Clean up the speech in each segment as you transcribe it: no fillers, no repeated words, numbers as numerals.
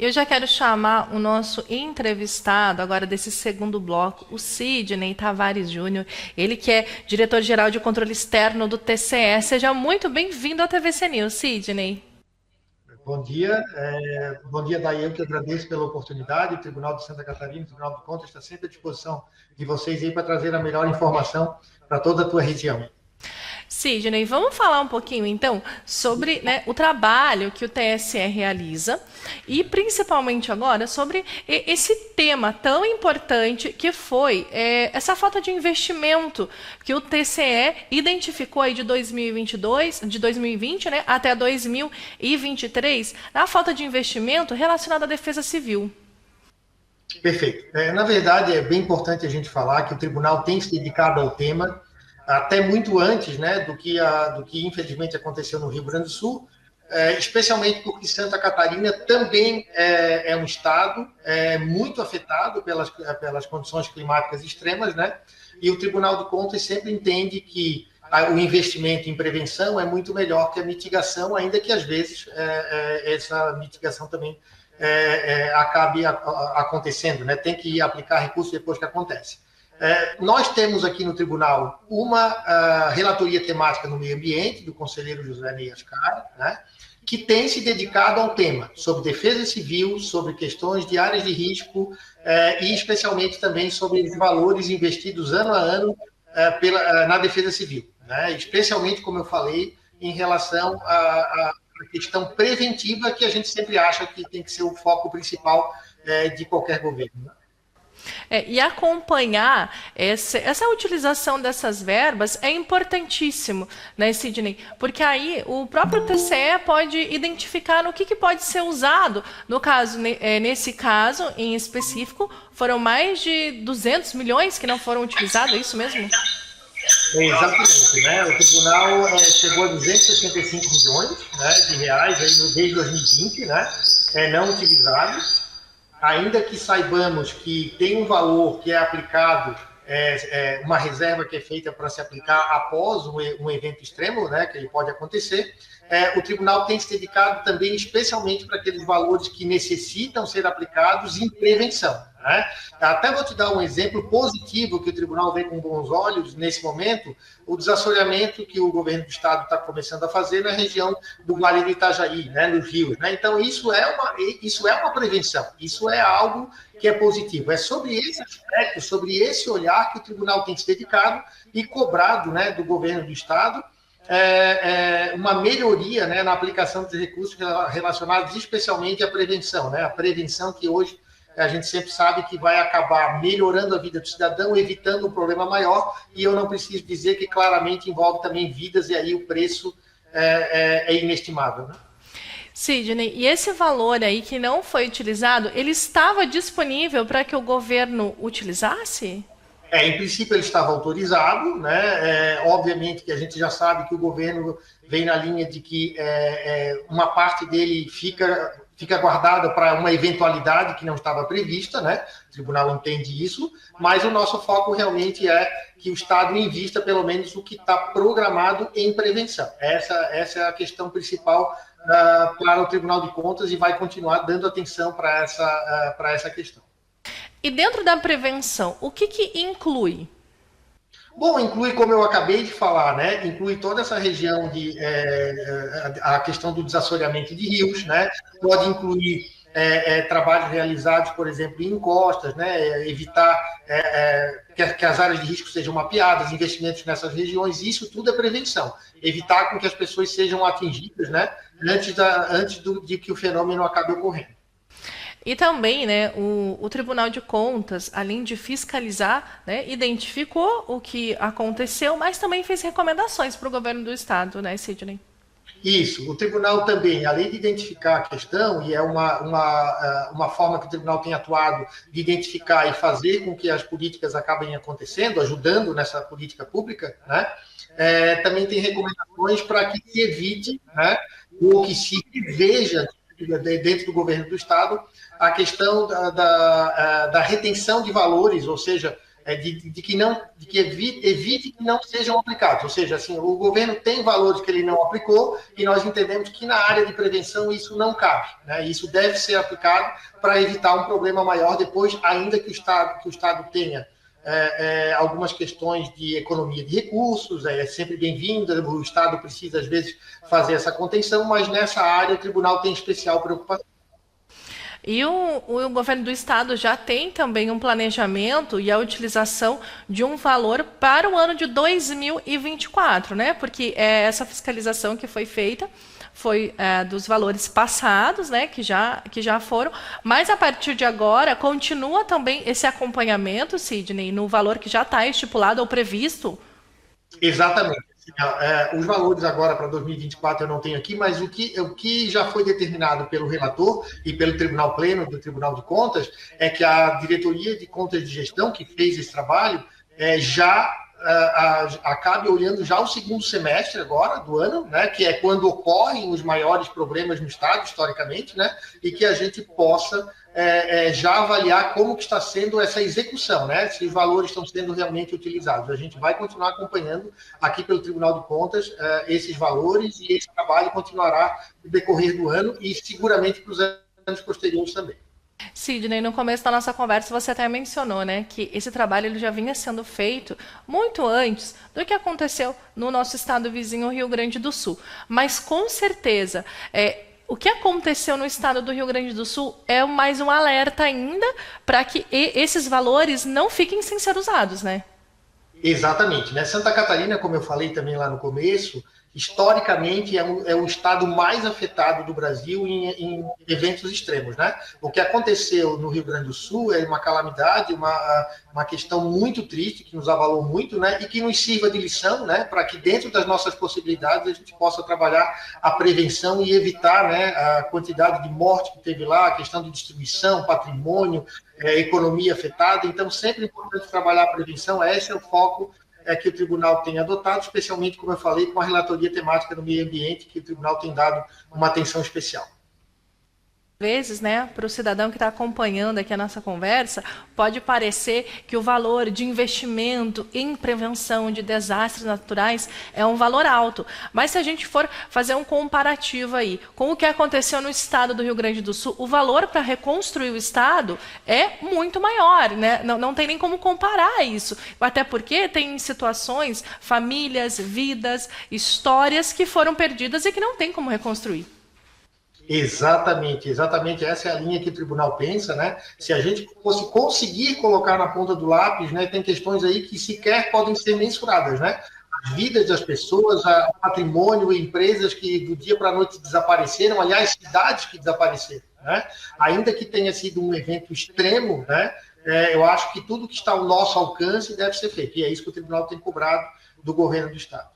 Eu já quero chamar o nosso entrevistado agora desse segundo bloco, o Sidney Tavares Júnior, ele que é diretor-geral de controle externo do TCE. Seja muito bem-vindo ao TVC News, Sidney. Bom dia, Daí, eu que agradeço pela oportunidade. O Tribunal de Santa Catarina, o Tribunal de Contas, está sempre à disposição de vocês aí para trazer a melhor informação para toda a tua região. Sidney, vamos falar um pouquinho então sobre, né, o trabalho que o TSE realiza e principalmente agora sobre esse tema tão importante que foi essa falta de investimento que o TCE identificou aí de 2022, de 2020, né, até 2023, a falta de investimento relacionado à defesa civil. Perfeito. Na verdade, é bem importante a gente falar que o tribunal tem se dedicado ao tema até muito antes, né, do que infelizmente aconteceu no Rio Grande do Sul, especialmente porque Santa Catarina também é um estado muito afetado pelas condições climáticas extremas, né, e o Tribunal de Contas sempre entende que o investimento em prevenção é muito melhor que a mitigação, ainda que às vezes essa mitigação também acabe acontecendo, né, tem que aplicar recursos depois que acontece. Nós temos aqui no tribunal uma relatoria temática no meio ambiente, do conselheiro José Ney Ascar, né, que tem se dedicado ao tema sobre defesa civil, sobre questões de áreas de risco e especialmente também sobre os valores investidos ano a ano na defesa civil, né, especialmente, como eu falei, em relação à questão preventiva, que a gente sempre acha que tem que ser o foco principal de qualquer governo. E acompanhar essa utilização dessas verbas é importantíssimo, né, Sidney? Porque aí o próprio TCE pode identificar no que pode ser usado. No caso, nesse caso em específico, foram mais de 200 milhões que não foram utilizados, é isso mesmo? Exatamente, né? O tribunal chegou a 265 milhões, né, de reais aí desde 2020, né, não utilizados. Ainda que saibamos que tem um valor que é aplicado, uma reserva que é feita para se aplicar após um evento extremo, né, que ele pode acontecer, o tribunal tem se dedicado também especialmente para aqueles valores que necessitam ser aplicados em prevenção, né? Até vou te dar um exemplo positivo que o tribunal vê com bons olhos nesse momento, o desassoreamento que o governo do estado está começando a fazer na região do Vale do Itajaí, né, nos rios, né? Então, isso é uma prevenção, isso é algo que é positivo. É sobre esse aspecto, sobre esse olhar que o tribunal tem se dedicado e cobrado, né, do governo do estado, uma melhoria, né, na aplicação dos recursos relacionados especialmente à prevenção, né? A prevenção que hoje a gente sempre sabe que vai acabar melhorando a vida do cidadão, evitando um problema maior, e eu não preciso dizer que claramente envolve também vidas, e aí o preço é inestimável, né? Sidney, e esse valor aí que não foi utilizado, ele estava disponível para que o governo utilizasse? Em princípio ele estava autorizado, né? Obviamente que a gente já sabe que o governo vem na linha de que uma parte dele fica guardada para uma eventualidade que não estava prevista, né? O tribunal entende isso, mas o nosso foco realmente é que o Estado invista pelo menos o que está programado em prevenção. Essa é a questão principal para o Tribunal de Contas e vai continuar dando atenção para essa questão. E dentro da prevenção, o que inclui? Bom, inclui, como eu acabei de falar, né? Inclui toda essa região a questão do desassoreamento de rios, né? Pode incluir trabalhos realizados, por exemplo, em encostas, né? Evitar que as áreas de risco sejam mapeadas, investimentos nessas regiões, isso tudo é prevenção. Evitar com que as pessoas sejam atingidas, né? Antes de que o fenômeno acabe ocorrendo. E também, né, o Tribunal de Contas, além de fiscalizar, né, identificou o que aconteceu, mas também fez recomendações para o governo do estado, né, Sidney? Isso, o tribunal também, além de identificar a questão, e é uma forma que o tribunal tem atuado de identificar e fazer com que as políticas acabem acontecendo, ajudando nessa política pública, né? Também tem recomendações para que se evite, né, ou que se veja dentro do governo do estado a questão da retenção de valores, ou seja, de que evite que não sejam aplicados. Ou seja, assim, o governo tem valores que ele não aplicou e nós entendemos que na área de prevenção isso não cabe, né? Isso deve ser aplicado para evitar um problema maior depois, ainda que o Estado tenha algumas questões de economia de recursos, é sempre bem-vinda, o Estado precisa, às vezes, fazer essa contenção, mas nessa área o tribunal tem especial preocupação. E o governo do estado já tem também um planejamento e a utilização de um valor para o ano de 2024, né? Porque essa fiscalização que foi feita foi dos valores passados, né? Que já foram, mas a partir de agora continua também esse acompanhamento, Sidney, no valor que já está estipulado ou previsto. Exatamente. Os valores agora para 2024 eu não tenho aqui, mas o que já foi determinado pelo relator e pelo Tribunal Pleno do Tribunal de Contas é que a Diretoria de Contas de Gestão, que fez esse trabalho, acabe olhando já o segundo semestre agora do ano, né, que é quando ocorrem os maiores problemas no Estado, historicamente, né, e que a gente possa já avaliar como que está sendo essa execução, né? Se os valores estão sendo realmente utilizados. A gente vai continuar acompanhando aqui pelo Tribunal de Contas esses valores e esse trabalho continuará no decorrer do ano e seguramente para os anos posteriores também. Sidney, no começo da nossa conversa você até mencionou, né, que esse trabalho ele já vinha sendo feito muito antes do que aconteceu no nosso estado vizinho, Rio Grande do Sul. Mas com certeza, o que aconteceu no estado do Rio Grande do Sul é mais um alerta ainda para que esses valores não fiquem sem ser usados, né? Exatamente, né? Santa Catarina, como eu falei também lá no começo, historicamente é o estado mais afetado do Brasil em eventos extremos, né? O que aconteceu no Rio Grande do Sul é uma calamidade, uma questão muito triste, que nos abalou muito, né? E que nos sirva de lição, né? Para que dentro das nossas possibilidades a gente possa trabalhar a prevenção e evitar, né, a quantidade de morte que teve lá, a questão de destruição, patrimônio, economia afetada. Então, sempre é importante trabalhar a prevenção. Esse é o foco que o tribunal tem adotado, especialmente, como eu falei, com a relatoria temática do meio ambiente, que o tribunal tem dado uma atenção especial. Vezes, né, para o cidadão que está acompanhando aqui a nossa conversa, pode parecer que o valor de investimento em prevenção de desastres naturais é um valor alto. Mas se a gente for fazer um comparativo aí com o que aconteceu no estado do Rio Grande do Sul, o valor para reconstruir o estado é muito maior, né? Não tem nem como comparar isso. Até porque tem situações, famílias, vidas, histórias que foram perdidas e que não tem como reconstruir. Exatamente, exatamente. Essa é a linha que o tribunal pensa, né? Se a gente fosse conseguir colocar na ponta do lápis, né, tem questões aí que sequer podem ser mensuradas, né? As vidas das pessoas, o patrimônio, empresas que do dia para a noite desapareceram, aliás, cidades que desapareceram, né? Ainda que tenha sido um evento extremo, né? Eu acho que tudo que está ao nosso alcance deve ser feito. E é isso que o tribunal tem cobrado do governo do Estado.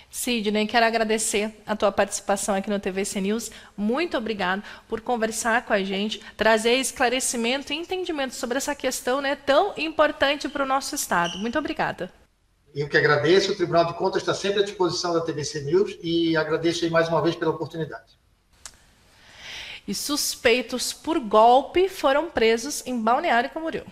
Sidney, quero agradecer a tua participação aqui no TVC News. Muito obrigado por conversar com a gente, trazer esclarecimento e entendimento sobre essa questão, né, tão importante para o nosso Estado. Muito obrigada. Eu que agradeço. O Tribunal de Contas está sempre à disposição da TVC News e agradeço aí mais uma vez pela oportunidade. E suspeitos por golpe foram presos em Balneário Camboriú.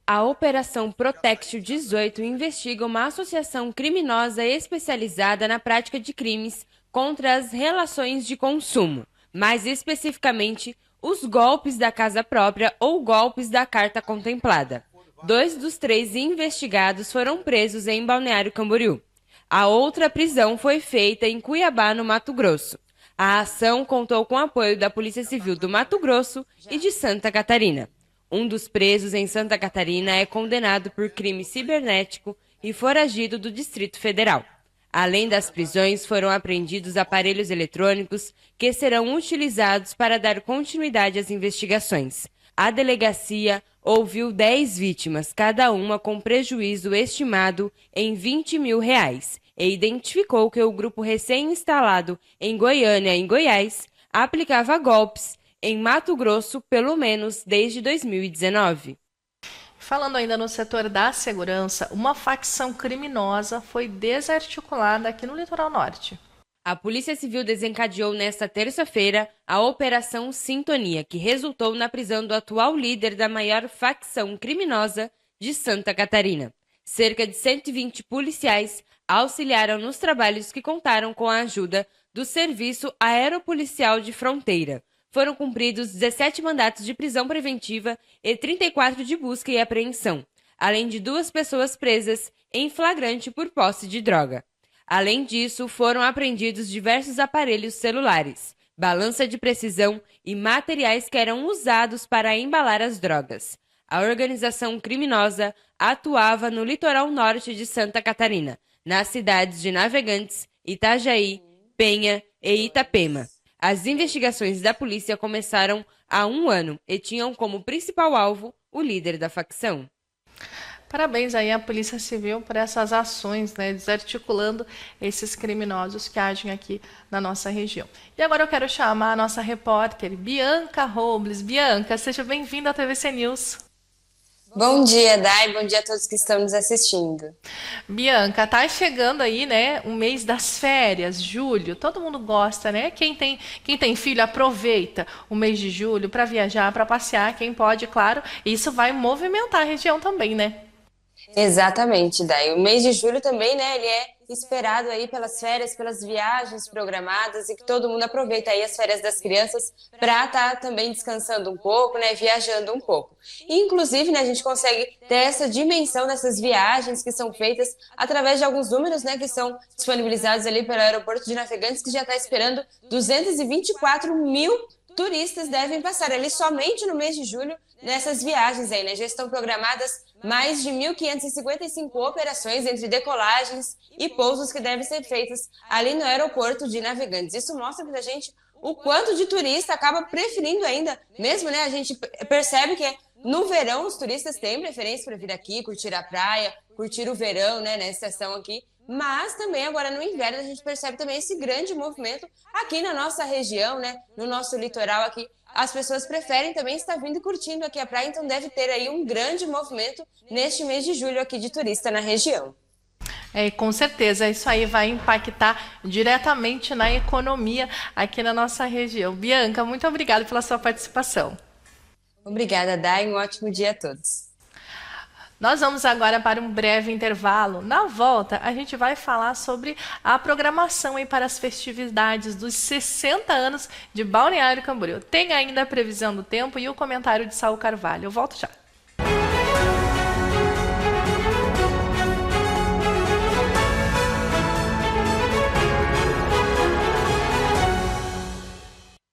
A Operação Protectio 18 investiga uma associação criminosa especializada na prática de crimes contra as relações de consumo, mais especificamente os golpes da casa própria ou golpes da carta contemplada. 2 dos 3 investigados foram presos em Balneário Camboriú. A outra prisão foi feita em Cuiabá, no Mato Grosso. A ação contou com o apoio da Polícia Civil do Mato Grosso e de Santa Catarina. Um dos presos em Santa Catarina é condenado por crime cibernético e foragido do Distrito Federal. Além das prisões, foram apreendidos aparelhos eletrônicos que serão utilizados para dar continuidade às investigações. A delegacia ouviu 10 vítimas, cada uma com prejuízo estimado em R$20 mil, e identificou que o grupo recém-instalado em Goiânia, em Goiás, aplicava golpes em Mato Grosso, pelo menos desde 2019. Falando ainda no setor da segurança, uma facção criminosa foi desarticulada aqui no Litoral Norte. A Polícia Civil desencadeou nesta terça-feira a Operação Sintonia, que resultou na prisão do atual líder da maior facção criminosa de Santa Catarina. Cerca de 120 policiais auxiliaram nos trabalhos que contaram com a ajuda do Serviço Aeropolicial de Fronteira. Foram cumpridos 17 mandatos de prisão preventiva e 34 de busca e apreensão, além de 2 pessoas presas em flagrante por posse de droga. Além disso, foram apreendidos diversos aparelhos celulares, balança de precisão e materiais que eram usados para embalar as drogas. A organização criminosa atuava no litoral norte de Santa Catarina, nas cidades de Navegantes, Itajaí, Penha e Itapema. As investigações da polícia começaram há 1 ano e tinham como principal alvo o líder da facção. Parabéns aí à Polícia Civil por essas ações, né, desarticulando esses criminosos que agem aqui na nossa região. E agora eu quero chamar a nossa repórter, Bianca Robles. Bianca, seja bem-vinda à TVC News. Bom dia, Dai. Bom dia a todos que estão nos assistindo. Bianca, tá chegando aí, né, um mês das férias, julho. Todo mundo gosta, né? Quem tem filho aproveita o mês de julho para viajar, para passear. Quem pode, claro. Isso vai movimentar a região também, né? Exatamente, Dai. O mês de julho também, né, ele é esperado aí pelas férias, pelas viagens programadas e que todo mundo aproveita aí as férias das crianças para estar também descansando um pouco, né, viajando um pouco. E, inclusive, né, a gente consegue ter essa dimensão dessas viagens que são feitas através de alguns números, né, que são disponibilizados ali pelo aeroporto de Navegantes, que já está esperando 224 mil turistas devem passar ali somente no mês de julho nessas viagens aí, né? Já estão programadas mais de 1.555 operações entre decolagens e pousos que devem ser feitas ali no aeroporto de Navegantes. Isso mostra pra gente o quanto de turista acaba preferindo ainda, mesmo, né? A gente percebe que no verão os turistas têm preferência para vir aqui, curtir a praia, curtir o verão, né, nessa estação aqui. Mas também agora no inverno a gente percebe também esse grande movimento aqui na nossa região, né? No nosso litoral aqui. As pessoas preferem também estar vindo e curtindo aqui a praia, então deve ter aí um grande movimento neste mês de julho aqui de turista na região. Com certeza, isso aí vai impactar diretamente na economia aqui na nossa região. Bianca, muito obrigada pela sua participação. Obrigada, Dai. Um ótimo dia a todos. Nós vamos agora para um breve intervalo. Na volta, a gente vai falar sobre a programação aí para as festividades dos 60 anos de Balneário Camboriú. Tem ainda a previsão do tempo e o comentário de Saul Carvalho. Eu volto já.